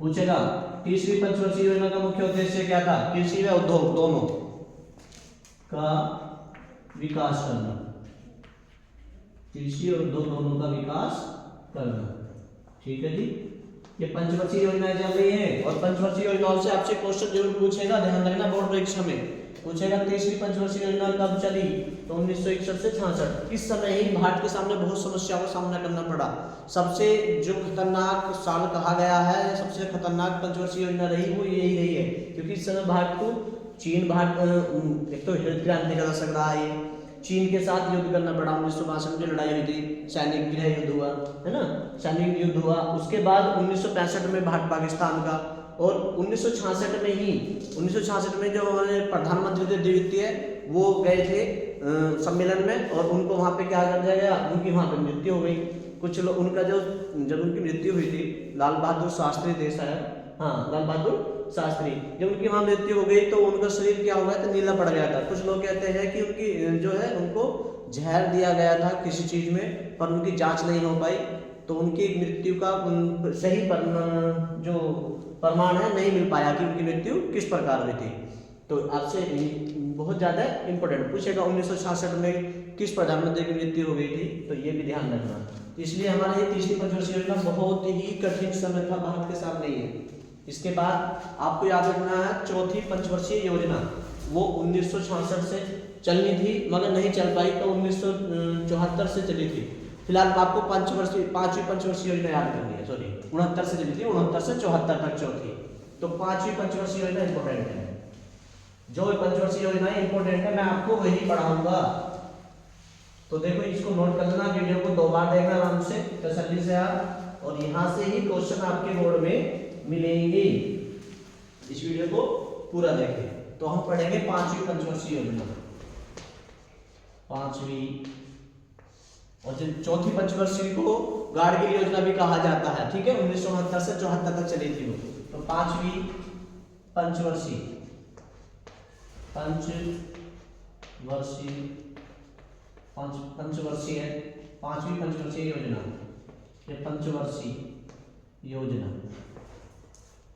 पूछेगा। तीसरी पंचवर्षीय योजना का मुख्य उद्देश्य क्या था? कृषि व उद्योग दोनों का विकास करना, कृषि और उद्योग दोनों का विकास करना। ठीक है जी, ये पंचवर्षीय योजनाएं चल रही है। और पंचवर्षीय योजनाओं से आपसे क्वेश्चन जरूर पूछेगा, ध्यान रखना, बोर्ड परीक्षा में पूछेगा। तीसरी पंचवर्षीय योजना कब चली? तो 1961 से 66। इस समय ही भारत के सामने बहुत समस्याओं का सामना करना पड़ा। सबसे जो खतरनाक साल कहा गया है, सबसे खतरनाक पंचवर्षीय योजना रही वो यही रही है, क्योंकि इस समय भारत को चीन, भारत एक तो हरित क्रांति का दशक रहा है, चीन के साथ युद्ध करना पड़ा। 1962 में जो लड़ाई हुई थी, सैनिक गृह युद्ध हुआ, है ना, सैनिक युद्ध हुआ। उसके बाद 1965 में भारत पाकिस्तान का, और 1966 में ही, 1966 में जो प्रधानमंत्री थे द्वितीय, वो गए थे सम्मेलन में, और उनको वहाँ पे क्या कर दिया गया, उनकी वहाँ पे मृत्यु हो गई। कुछ लोग, उनका जो, जब उनकी मृत्यु हुई थी, लाल बहादुर शास्त्री थे शायद, हाँ लाल बहादुर शास्त्री, जब उनकी वहाँ मृत्यु हो गई तो उनका शरीर क्या हुआ था, नीला पड़ गया था। कुछ लोग कहते हैं कि उनकी जो है, उनको जहर दिया गया था किसी चीज में, पर उनकी जांच नहीं हो पाई, तो उनकी मृत्यु का सही जो प्रमाण है नहीं मिल पाया कि उनकी मृत्यु किस प्रकार हुई थी। तो आपसे बहुत ज्यादा इंपॉर्टेंट पूछेगा, 1966 में किस प्रधानमंत्री की मृत्यु हो गई थी, तो ये भी ध्यान रखना। इसलिए हमारा ये तीसरी पंचवर्षीय योजना बहुत ही कठिन समय था भारत के सामने ये। इसके बाद आपको याद रखना है चौथी पंचवर्षीय योजना, वो 1966 से चलनी थी मगर नहीं चल पाई, तो 1974 से चली थी। फिलहाल आपको पांचवी पंचवर्षीय योजना याद करनी है, सॉरी 69 से चली थी, 69 से 74 तक चौथी। तो पांचवी पंचवर्षीय योजना इंपॉर्टेंट है, जो पंचवर्षीय योजना इंपॉर्टेंट है मैं आपको वही पढ़ाऊंगा। तो देखो इसको नोट कर लेना, वीडियो को 2 बार देखना आराम से, तसल्ली से आप, और यहाँ से ही क्वेश्चन आपके बोर्ड में मिलेंगे। इस वीडियो को पूरा देखें। तो हम पढ़ेंगे पांचवी पंचवर्षीय योजना, पांचवी, और चौथी पंचवर्षीय को गाडगिल योजना भी कहा जाता है। ठीक है, 1969 से 74 तक चली थी वो। तो पांचवी पंचवर्षीय पांचवी पंचवर्षीय योजना, ये पंचवर्षीय योजना,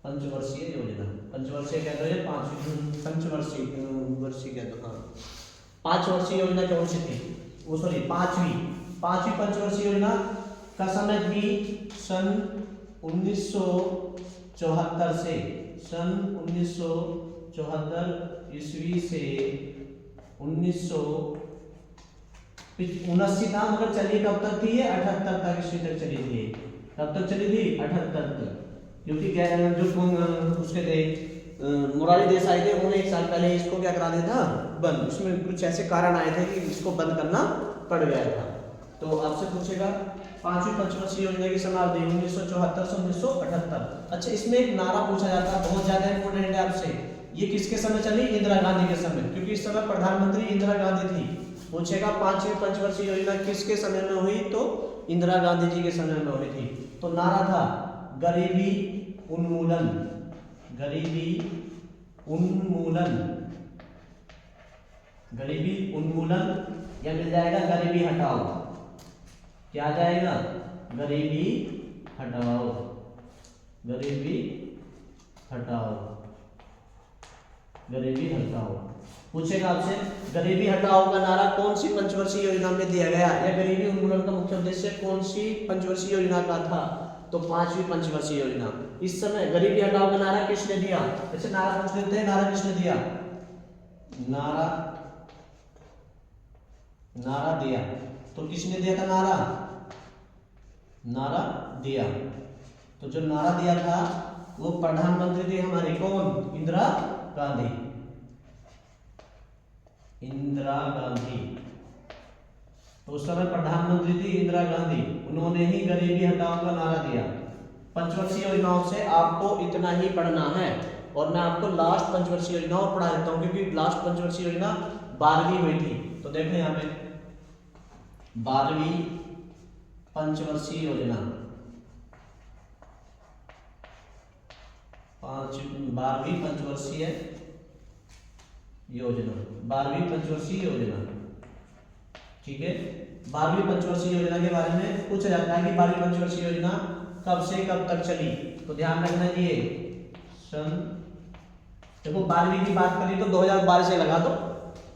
पंचवर्षीय योजना, पंचवर्षीय कहते हैं, पांचवी पंचवर्षीय कहते हैं, हाँ। 5 वर्षीय योजना कौन सी थी? वो सॉरी पांचवी पंचवर्षीय योजना का समय थी सन 1974 से, सन 1974 ईस्वी से 1979 था, मगर चली कब तक थी? ये 78 तक ईस्वी तक चली थी। कब तक चली थी? 78 तक, क्योंकि जो उसके थे मुरारी देसाई थे, उन्होंने 1 साल पहले इसको क्या करा दिया था, बंद। इसमें कुछ ऐसे कारण आए थे कि इसको बंद करना पड़ गया था। तो आपसे पूछेगा पांचवी पंचवर्षीय योजना की समाप्ति 1974 से 1978। अच्छा, इसमें एक नारा पूछा जाता है, बहुत ज्यादा इंपोर्टेंट है आपसे, ये किसके समय चली? इंदिरा गांधी के समय, क्योंकि इस समय प्रधानमंत्री इंदिरा गांधी थी। पूछेगा पांचवी पंचवर्षीय योजना किसके समय में हुई? तो इंदिरा गांधी जी के समय में हुई थी। तो नारा था गरीबी उन्मूलन, गरीबी उन्मूलन, गरीबी उन्मूलन, या मिल जाएगा गरीबी हटाओ। क्या आ जाएगा? गरीबी हटाओ, गरीबी हटाओ, गरीबी हटाओ। पूछेगा आपसे गरीबी हटाओ का नारा कौन सी पंचवर्षीय योजना में दिया गया, या गरीबी उन्मूलन का मुख्य उद्देश्य कौन सी पंचवर्षीय योजना का था? तो पांचवी पंचवर्षीय योजना। इस समय गरीबी हटाओ का नारा किसने दिया? अच्छा, नारा पूछ लेते हैं, नारा किसने दिया? नारा नारा दिया। तो किसने दिया था नारा? नारा दिया। तो जो नारा दिया था वो प्रधानमंत्री थे हमारे, कौन? इंदिरा गांधी। इंदिरा गांधी। तो उस समय प्रधानमंत्री थी इंदिरा गांधी, उन्होंने ही गरीबी हटाओ का नारा दिया। पंचवर्षीय योजनाओं से आपको इतना ही पढ़ना है, और मैं आपको लास्ट पंचवर्षीय योजनाओं पढ़ा देता हूँ, क्योंकि लास्ट पंचवर्षीय योजना 12वीं हुई थी। तो देखो यहाँ पे 12वीं पंचवर्षीय योजना, 12वीं पंचवर्षीय योजना, 12वीं पंचवर्षीय योजना, ठीक है। 12वीं पंचवर्षीय योजना के बारे में पूछा जाता है कि 12वीं पंचवर्षीय योजना कब से कब तक चली। तो ध्यान रखना ये सन, देखो 12वीं की बात करी तो 2012 से लगा दो,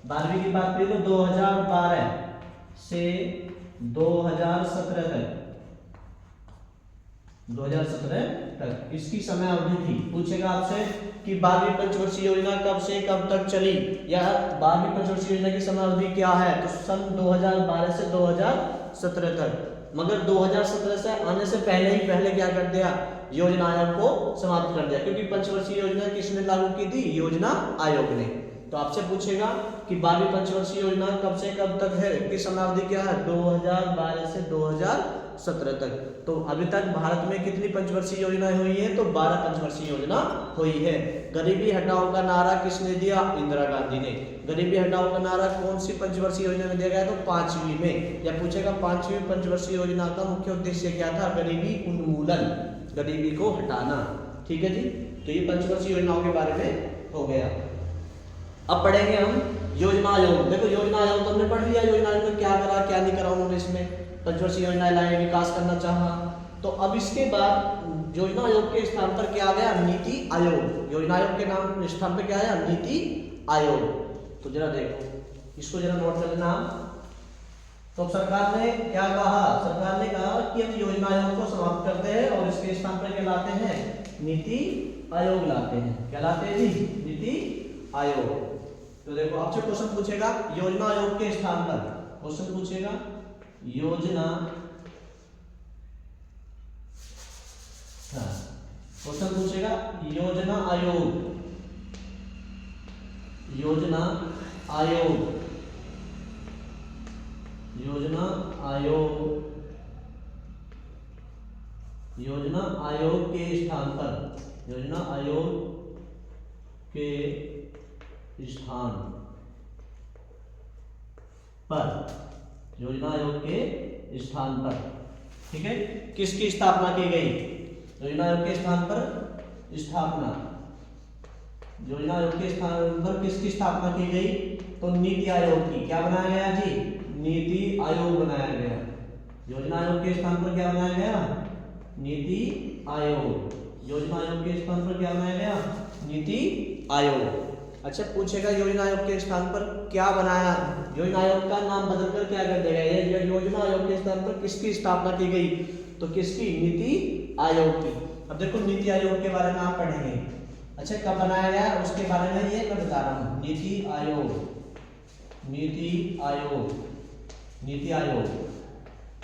12वीं की बात करी तो 2012 से 2017 तक, 2017 तक इसकी समय अवधि थी। पूछेगा आपसे कि 12वीं पंचवर्षीय योजना कब से कब तक चली, या 12वीं पंचवर्षीय योजना की समय अवधि क्या है, तो सन 2012 से 2017 तक। मगर 2017 से आने से पहले क्या कर दिया, योजना आयोग को समाप्त कर दिया, क्योंकि पंचवर्षीय योजना किसने लागू की थी, योजना आयोग ने। तो आपसे पूछेगा कि 12वीं पंचवर्षीय योजना कब से कब तक है, इसकी समयावधि क्या है, 2012 से 2017 तक। तो अभी तक भारत में कितनी पंचवर्षीय योजनाएं हुई है, तो 12 पंचवर्षीय योजना हुई है। गरीबी हटाओ का नारा किसने दिया, इंदिरा गांधी ने। गरीबी हटाओ का नारा कौन सी पंचवर्षीय योजना में दिया गया, तो 5वीं में। या पूछेगा 5वीं पंचवर्षीय योजना का मुख्य उद्देश्य क्या था, गरीबी उन्मूलन, गरीबी को हटाना, ठीक है जी। तो ये पंचवर्षीय योजनाओं के बारे में हो गया। अब पढ़ेंगे हम योजना आयोग। देखो योजना आयोग तो हमने पढ़ लिया, योजना आयोग ने क्या करा क्या नहीं करा, उन्होंने इसमें पंचवर्षीय योजनाएं लाई, विकास करना चाहा। तो अब इसके बाद योजना आयोग के स्थान पर क्या आ गया, नीति आयोग। योजना आयोग के नाम स्थान पर क्या आया, नीति आयोग। तो जरा देखो इसको जरा नोट कर लेना। तो सरकार ने क्या कहा, सरकार ने कहा कि हम योजना आयोग को समाप्त करते हैं और इसके स्थान पर क्या लाते हैं, नीति आयोग लाते हैं। क्या लाते हैं जी, नीति आयोग। तो देखो आपसे क्वेश्चन पूछेगा योजना आयोग के स्थान पर, क्वेश्चन पूछेगा योजना, क्वेश्चन पूछेगा योजना आयोग, योजना आयोग, योजना आयोग, योजना आयोग के स्थान पर, योजना आयोग के स्थान पर, योजना आयोग के स्थान पर, ठीक है। किसकी स्थापना की गई, योजना आयोग के स्थान पर स्थापना, योजना आयोग के स्थान पर किसकी स्थापना की गई, तो नीति आयोग की। क्या बनाया गया जी, नीति आयोग बनाया गया। योजना आयोग के स्थान पर क्या बनाया गया, नीति आयोग। योजना आयोग के स्थान पर क्या बनाया गया, नीति आयोग। अच्छा पूछेगा योजना आयोग के स्थान पर क्या बनाया, योजना आयोग का नाम बदलकर क्या कर देगा, ये योजना आयोग के स्थान पर किसकी स्थापना की गई, तो किसकी, नीति आयोग की। अब देखो नीति आयोग के बारे में आप पढ़ेंगे। अच्छा कब बनाया गया उसके बारे में ये मैं बता रहा हूँ, नीति आयोग, नीति आयोग, नीति आयोग।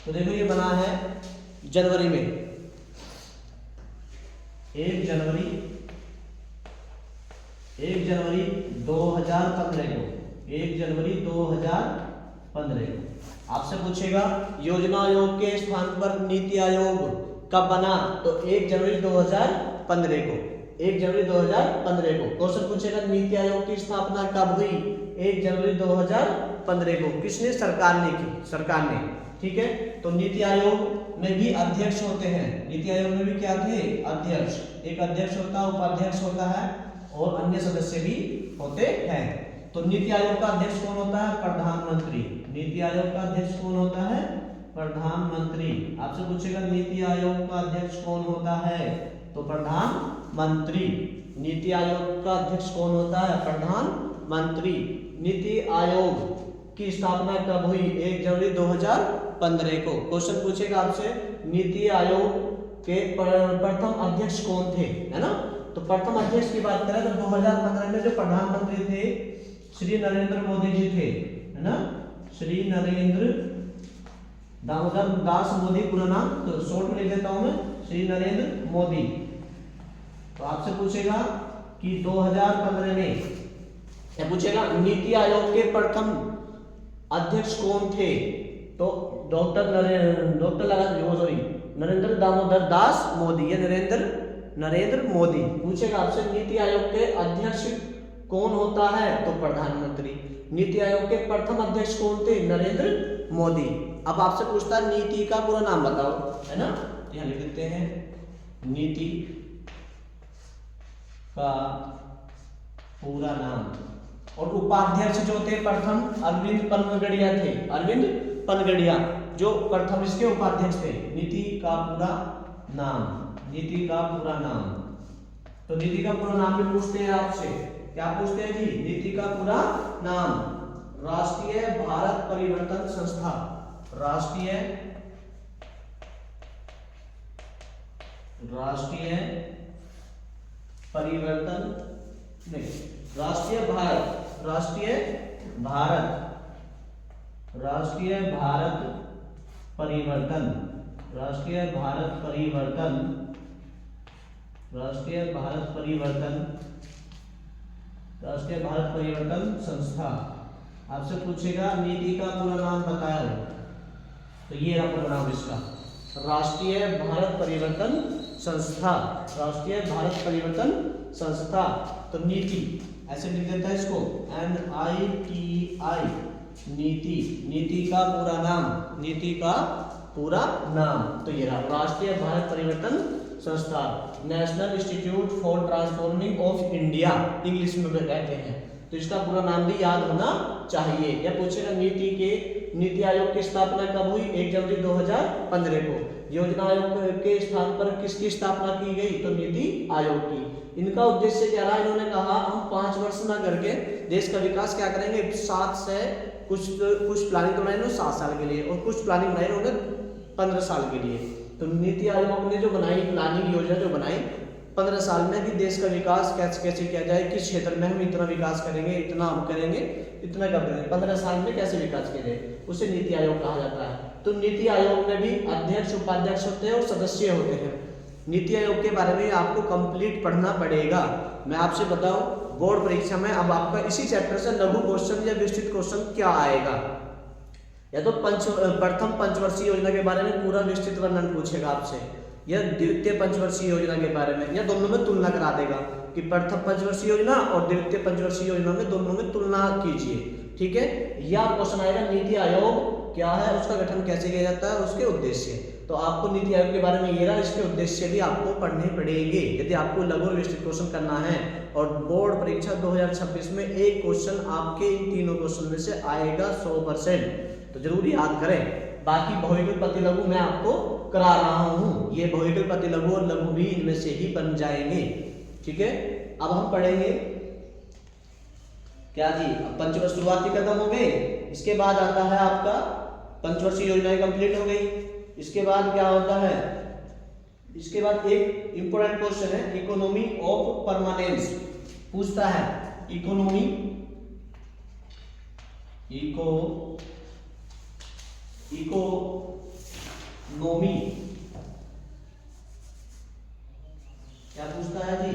तो देखो ये बना है जनवरी में, 1 जनवरी 2015 को, 1 जनवरी 2015 को। आपसे पूछेगा योजना आयोग के स्थान पर नीति आयोग कब बना, तो 1 जनवरी 2015 को, 1 जनवरी 2015 को। क्वेश्चन पूछेगा नीति आयोग की स्थापना कब हुई, 1 जनवरी 2015 को। किसने, सरकार ने की, सरकार ने, ठीक है। तो नीति आयोग में भी अध्यक्ष होते हैं, नीति आयोग में भी क्या थे, अध्यक्ष। एक अध्यक्ष होता है, उपाध्यक्ष होता है और अन्य सदस्य भी होते हैं। तो नीति आयोग का अध्यक्ष कौन होता है, प्रधानमंत्री। नीति आयोग का अध्यक्ष कौन होता है, प्रधानमंत्री। आपसे पूछेगा नीति आयोग का अध्यक्ष कौन होता है, तो प्रधानमंत्री। नीति आयोग का अध्यक्ष कौन होता है, प्रधानमंत्री। नीति आयोग की स्थापना कब हुई, 1 जनवरी 2015 को। क्वेश्चन पूछेगा आपसे नीति आयोग के प्रथम अध्यक्ष कौन थे, है ना। तो प्रथम अध्यक्ष की बात करें तो 2015 में जो प्रधानमंत्री थे श्री नरेंद्र मोदी जी थे, है ना, श्री नरेंद्र दामोदर दास मोदी पूरा नाम, तो शॉर्ट में लिख देता हूं मैं, श्री नरेंद्र मोदी। तो आपसे पूछेगा कि 2015 में क्या पूछेगा, नीति आयोग के प्रथम अध्यक्ष कौन थे? तो नरेंद्र दामोदर दास मोदी या नरेंद्र मोदी। पूछेगा आपसे नीति आयोग के अध्यक्ष कौन होता है? तो प्रधानमंत्री। नीति आयोग के प्रथम अध्यक्ष कौन थे? नरेंद्र मोदी। अब आपसे पूछता है नीति का पूरा नाम बताओ, है ना, यहां लिख देते हैं नीति का पूरा नाम। और उपाध्यक्ष जो थे प्रथम अरविंद पनगड़िया थे, अरविंद पनगड़िया जो प्रथम इसके उपाध्यक्ष थे। नीति का पूरा नाम, नीति का पूरा नाम। तो नीति का पूरा नाम भी पूछते हैं आपसे, क्या पूछते हैं जी? नीति का पूरा नाम। राष्ट्रीय भारत परिवर्तन संस्था, राष्ट्रीय परिवर्तन नहीं, राष्ट्रीय भारत परिवर्तन, राष्ट्रीय भारत परिवर्तन संस्था। आपसे पूछेगा नीति का पूरा नाम बताओ, तो ये रहा पूरा नाम इसका, राष्ट्रीय भारत परिवर्तन संस्था, राष्ट्रीय भारत परिवर्तन संस्था। तो नीति ऐसे लिख देता है इसको, NITI, नीति, नीति का पूरा नाम, नीति का पूरा नाम। तो ये रहा राष्ट्रीय भारत परिवर्तन संस्था, national institute for transforming of India English में कहते हैं। तो इसका पूरा नाम भी याद होना चाहिए। या पूछेगा नीति आयोग की स्थापना कब हुई? 1 जनवरी 2015 को। योजना आयोग के स्थान पर किसकी स्थापना की गई? तो नीति आयोग की। इनका उद्देश्य क्या रहा? इन्होंने कहा हम 5 वर्ष ना करके देश का विकास क्या करेंगे, 7 से कुछ प्लानिंग बनाई उन्होंने 7 साल के लिए, और कुछ प्लानिंग बनाई उन्होंने 15 साल के लिए। तो नीति आयोग ने जो बनाई प्लानिंग योजना जो बनाई 15 साल में कि देश का विकास कैसे किया जाए, किस क्षेत्र में हम इतना विकास करेंगे, इतना हम करेंगे, इतना कब करेंगे, 15 साल में कैसे विकास किया जाए, उसे नीति आयोग कहा जाता है। तो नीति आयोग में भी अध्यक्ष उपाध्यक्ष होते हैं और सदस्य होते हैं। नीति आयोग के बारे में आपको कंप्लीट पढ़ना पड़ेगा। मैं आपसे बताऊं बोर्ड परीक्षा में अब आपका इसी चैप्टर से लघु क्वेश्चन या विस्तृत क्वेश्चन क्या आएगा, या तो प्रथम पंचवर्षीय योजना के बारे में पूरा विस्तृत वर्णन पूछेगा आपसे, या द्वितीय पंचवर्षीय योजना के बारे में, या दोनों में तुलना करा देगा कि प्रथम पंचवर्षीय योजना और द्वितीय पंचवर्षीय योजना में दोनों में तुलना कीजिए, ठीक है। या क्वेश्चन आएगा नीति आयोग क्या है, उसका गठन कैसे किया जाता है, उसके उद्देश्य। तो आपको नीति आयोग के बारे में ये रहा, इसके उद्देश्य भी आपको पढ़ने पड़ेंगे यदि आपको लघु और विस्तृत क्वेश्चन करना है। और बोर्ड परीक्षा 2026 में एक क्वेश्चन आपके इन तीनों क्वेश्चन में से आएगा 100%, तो जरूर याद करें। बाकी बहुविकल्प प्रतिलघु मैं आपको करा रहा हूँ, ये बहुविकल्प प्रतिलघु और लघु भी इनमें से ही बन जाएंगे, ठीक है। अब हम पढ़ेंगे क्या जी, पंचवर्ष शुरुआती कदम हो गए, इसके बाद आता है आपका पंचवर्षीय योजनाएं कंप्लीट हो गई। इसके बाद क्या होता है, इसके बाद एक इंपॉर्टेंट क्वेश्चन है इकोनॉमी ऑफ परमानेंस पूछता है। इकोनॉमी क्या पूछता है जी,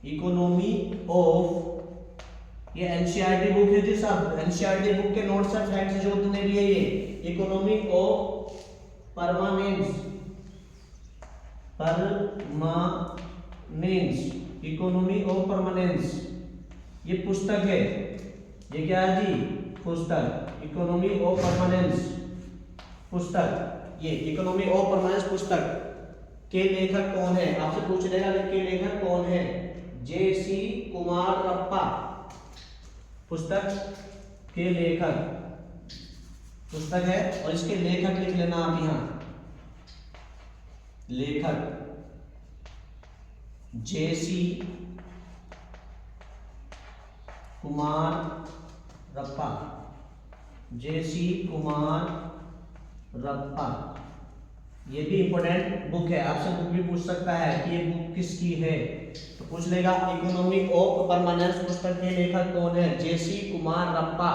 इकोनॉमी ऑफ, ये एनसीईआरटी बुक है जी सब, एनसीईआरटी बुक के नोट्स और फैक्ट्स जो जितने भी है ये economy of permanence, economy of permanence ये पुस्तक है, ये क्या है जी, पुस्तक, इकोनॉमी ऑफ परमानेंस पुस्तक, ये इकोनॉमी ऑफ परमानेंस पुस्तक के लेखक कौन है, आपसे पूछ लेगा के लेखक कौन है, J.C. कुमारप्पा पुस्तक के लेखक पुस्तक है। और इसके लेखक लिख लेना आप यहाँ, लेखक J.C. कुमारप्पा, J.C. कुमारप्पा, ये भी इंपॉर्टेंट बुक है, आपसे बुक भी पूछ सकता है कि ये बुक किसकी है, तो पूछ लेगा इकोनॉमिक ऑफ परमानेंस पुस्तक के लेखक कौन है, जेसी कुमार रप्पा,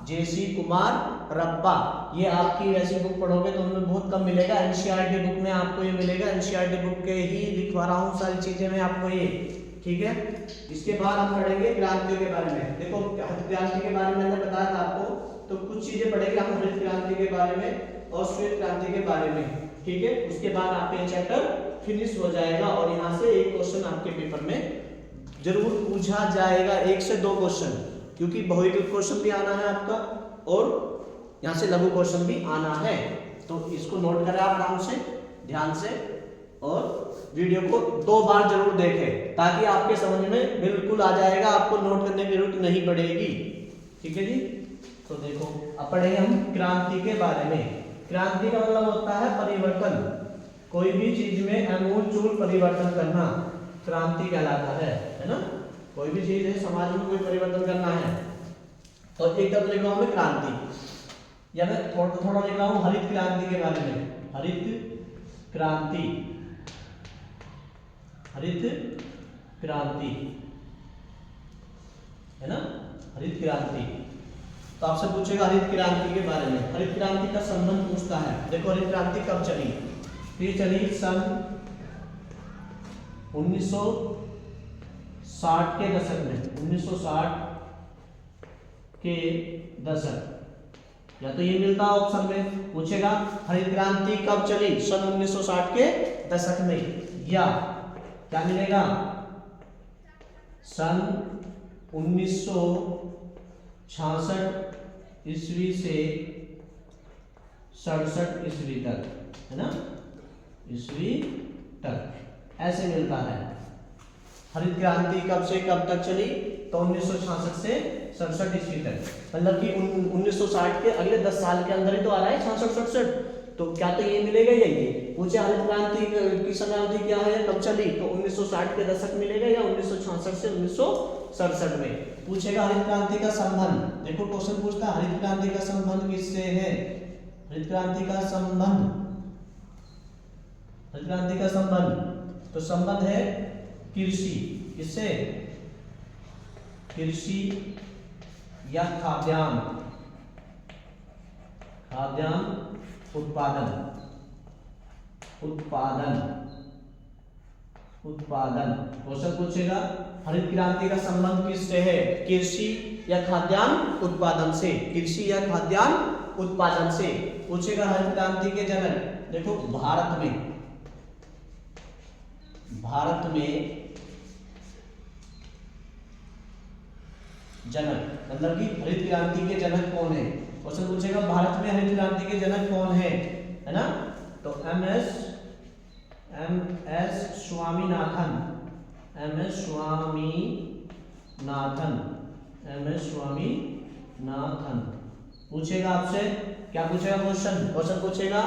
जेसी कुमार रप्पा। ये आपकी वैसी बुक पढ़ोगे तो उनमें बहुत कम मिलेगा, एनसीईआरटी बुक में आपको ये मिलेगा, एनसीईआरटी बुक के ही लिखवा रहा हूँ सारी चीजें मैं आपको ये, ठीक है। इसके बाद हम पढ़ेंगे क्रांतियों के बारे में। देखो हरित क्रांति के बारे में मैंने बताया था आपको, तो कुछ चीजें पढ़ेंगे हम हरित क्रांति के बारे में और श्वेत क्रांति के बारे में, ठीक है। उसके बाद आपका चैप्टर फिनिश हो जाएगा और यहाँ से एक क्वेश्चन आपके पेपर में जरूर पूछा जाएगा, 1 से 2 क्वेश्चन, क्योंकि बहुविकल्प क्वेश्चन भी आना है आपका और यहाँ से लघु क्वेश्चन भी आना है। तो इसको नोट करें आप आराम से, ध्यान से, और वीडियो को 2 बार जरूर देखें ताकि आपके समझ में बिल्कुल आ जाएगा, आपको नोट करने की जरूरत नहीं पड़ेगी, ठीक है जी। तो देखो अब पढ़ेंगे हम क्रांति के बारे में। क्रांति का मतलब होता है परिवर्तन, कोई भी चीज में आमूल परिवर्तन करना क्रांति कहलाता है ना। कोई भी चीज है, समाज में कोई परिवर्तन करना है, तो एक तरफ लिख रहा हूं मैं क्रांति, या मैं थोड़ा लिख रहा हूं हरित क्रांति के बारे में, हरित क्रांति, हरित क्रांति है ना, हरित क्रांति। तो आपसे पूछेगा हरित क्रांति के बारे में, हरित क्रांति का संबंध पूछता है। देखो हरित क्रांति कब चली, ये चली सन 1960 के दशक में, 1960 के दशक, या तो ये मिलता है ऑप्शन में, पूछेगा हरित क्रांति कब चली, सन 1960 के दशक में, या क्या मिलेगा सन 1966 ईस्वी से 67 ईस्वी तक, है ना, ईस्वी तक ऐसे मिलता है। हरित क्रांति कब से कब तक चली, तो 1966 से 67 ईस्वी तक, मतलब कि 1960 के अगले 10 साल के अंदर ही तो आ रहा है 66-67, तो क्या तो ये मिलेगा या ये, पूछे हरित क्रांति की समयावधि क्या है, कब चली, तो 1960 के दशक मिलेगा या 1966 से 1967 में। पूछेगा हरित क्रांति का संबंध, देखो क्वेश्चन पूछता है हरित क्रांति का संबंध किससे है, हरित क्रांति का संबंध, हरित क्रांति का संबंध, तो संबंध है कृषि, किससे, कृषि या खाद्यान्न, खाद्यान्न उत्पादन, उत्पादन, उत्पादन। क्वेश्चन पूछेगा हरित क्रांति का संबंध किससे है, कृषि या खाद्यान्न उत्पादन से, कृषि या खाद्यान्न उत्पादन से। पूछेगा हरित क्रांति के जनक, देखो भारत में, भारत में जनक, मतलब कि हरित क्रांति के जनक कौन है, क्वेश्चन पूछेगा भारत में हरित क्रांति के जनक कौन है ना, तो M S Swaminathan, M S Swaminathan, M S Swaminathan. पूछेगा आपसे, क्या पूछेगा क्वेश्चन, क्वेश्चन पूछेगा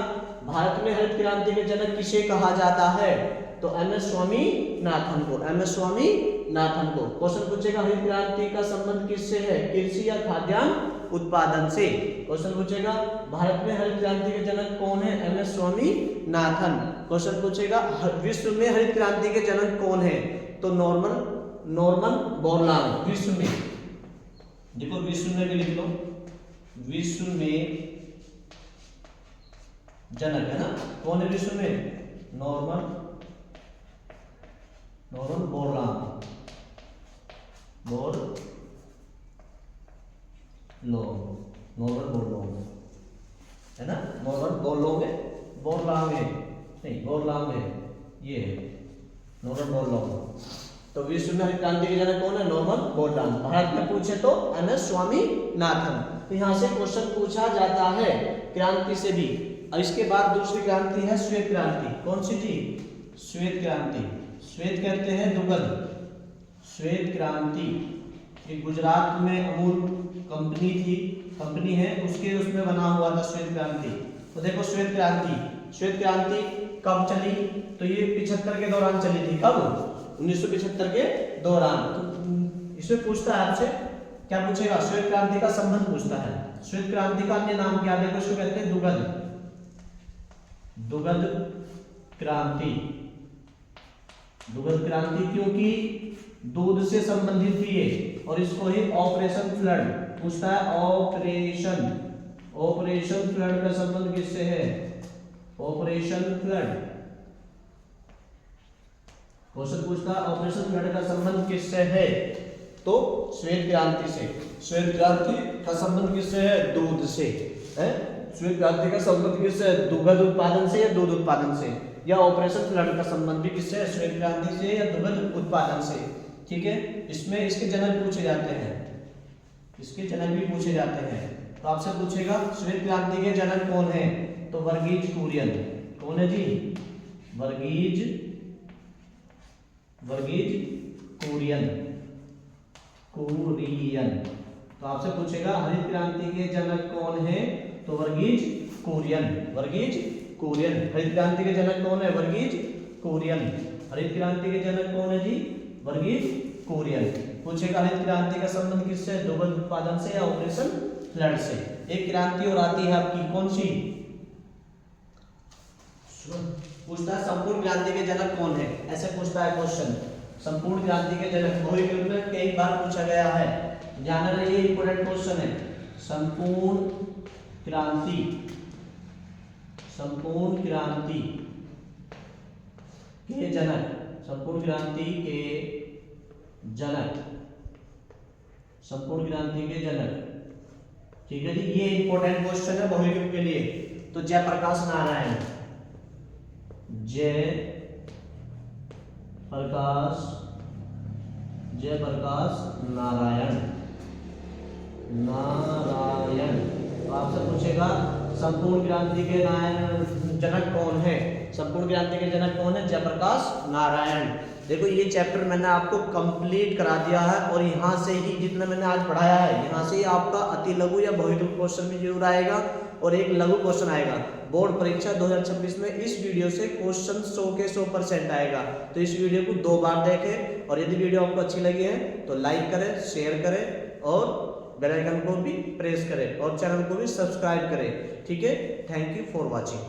भारत में हरित क्रांति के जनक किसे कहा जाता है, तो एम एस स्वामीनाथन को, एम एस स्वामीनाथन को। क्वेश्चन पूछेगा हरित क्रांति का संबंध किससे है, कृषि या खाद्यान्न उत्पादन से। क्वेश्चन पूछेगा भारत में हरित क्रांति के जनक कौन है, एम एस स्वामीनाथन। क्वेश्चन पूछेगा विश्व में हरित क्रांति के जनक कौन है, तो नॉर्मन बोरलॉग, विश्व में, देखो विश्व में भी लिख लो, विश्व में जनक है ना, कौन है विश्व में, नॉर्मन बोरलॉग, नॉर्मन बोरलॉग है ना, नॉर्मन बोरलॉग है, बोरलॉग है नहीं, बोरलॉग है, ये नॉर्मन बोरलॉग। तो विश्व में हरित क्रांति के जनक कौन है, नॉर्मन बोरलॉग। भारत में पूछे तो एम एस स्वामीनाथन। तो यहाँ से क्वेश्चन पूछा जाता है क्रांति से भी। और इसके बाद दूसरी क्रांति है श्वेत क्रांति, कौन सी जी, श्वेत क्रांति, श्वेत कहते हैं दुग्ध, श्वेत क्रांति, ये गुजरात में अमूल कंपनी थी, कंपनी है, उसके उसमें बना हुआ था श्वेत क्रांति। तो देखो श्वेत क्रांति कब चली, तो ये 75 के दौरान चली थी, कब, 1975 के दौरान। तो इसमें पूछता है आपसे, क्या पूछेगा, श्वेत क्रांति का संबंध पूछता है। श्वेत क्रांति का अन्य नाम क्या, देखो इसको कहते हैं दुग्ध, दुग्ध क्रांति। दुग्ध क्रांति क्योंकि दूध से संबंधित थी ये, और इसको ही ऑपरेशन फ्लड पूछता है। ऑपरेशन फ्लड का संबंध किससे है? ऑपरेशन फ्लड क्वेश्चन पूछता है, ऑपरेशन फ्लड का संबंध किससे है? तो श्वेत क्रांति से। श्वेत क्रांति का संबंध किससे है? दूध से है। श्वेत क्रांति का संबंध किससे है? दुग्ध उत्पादन से या दूध उत्पादन से। या ऑपरेशन फ्लड का संबंध भी किससे है? श्वेत क्रांति से या दुग्ध उत्पादन से। ठीक है, इसमें इसके जनक पूछे जाते हैं, इसके जनक भी पूछे जाते हैं। तो आपसे पूछेगा श्वेत क्रांति के जनक कौन है? तो वर्गीज कुरियन। कौन है जी? वर्गीज कुरियन। तो आपसे पूछेगा हरित क्रांति के जनक कौन है? तो वर्गीज कुरियन। हरित क्रांति के जनक कौन है? वर्गीज कुरियन। हरित क्रांति के जनक कौन है जी? वर्गीज कुरियन। पूछेगा हरित क्रांति का संबंध किससे? दुग्ध उत्पादन से या ऑपरेशन फ्लड से। एक क्रांति और आती है आपकी, कौन सी? पूछता है संपूर्ण क्रांति के जनक कौन है, ऐसे पूछता है क्वेश्चन। संपूर्ण क्रांति के जनक बहुविकल्प में कई बार पूछा गया है, जाना रहिए, इंपोर्टेंट क्वेश्चन है। संपूर्ण क्रांति के जनक, संपूर्ण क्रांति के जनक। ठीक है जी, ये इंपॉर्टेंट क्वेश्चन है बहुविकल्प के लिए। तो जयप्रकाश नारायण, जयप्रकाश नारायण। तो आपसे पूछेगा संपूर्ण क्रांति के जनक कौन है? संपूर्ण क्रांति के जनक कौन है? जयप्रकाश नारायण। देखो ये चैप्टर मैंने आपको कंप्लीट करा दिया है, और यहाँ से ही जितना मैंने आज पढ़ाया है, यहाँ से ही आपका अति लघु या बहुविकल्प क्वेश्चन भी जरूर आएगा, और एक लघु क्वेश्चन आएगा। बोर्ड परीक्षा 2026 में इस वीडियो से क्वेश्चन 100 के 100% आएगा। तो इस वीडियो को 2 बार देखें, और यदि वीडियो आपको अच्छी लगी है तो लाइक करें, शेयर करें, और बेल आइकन को भी प्रेस करें, और चैनल को भी सब्सक्राइब करें। ठीक है, थैंक यू फॉर वॉचिंग।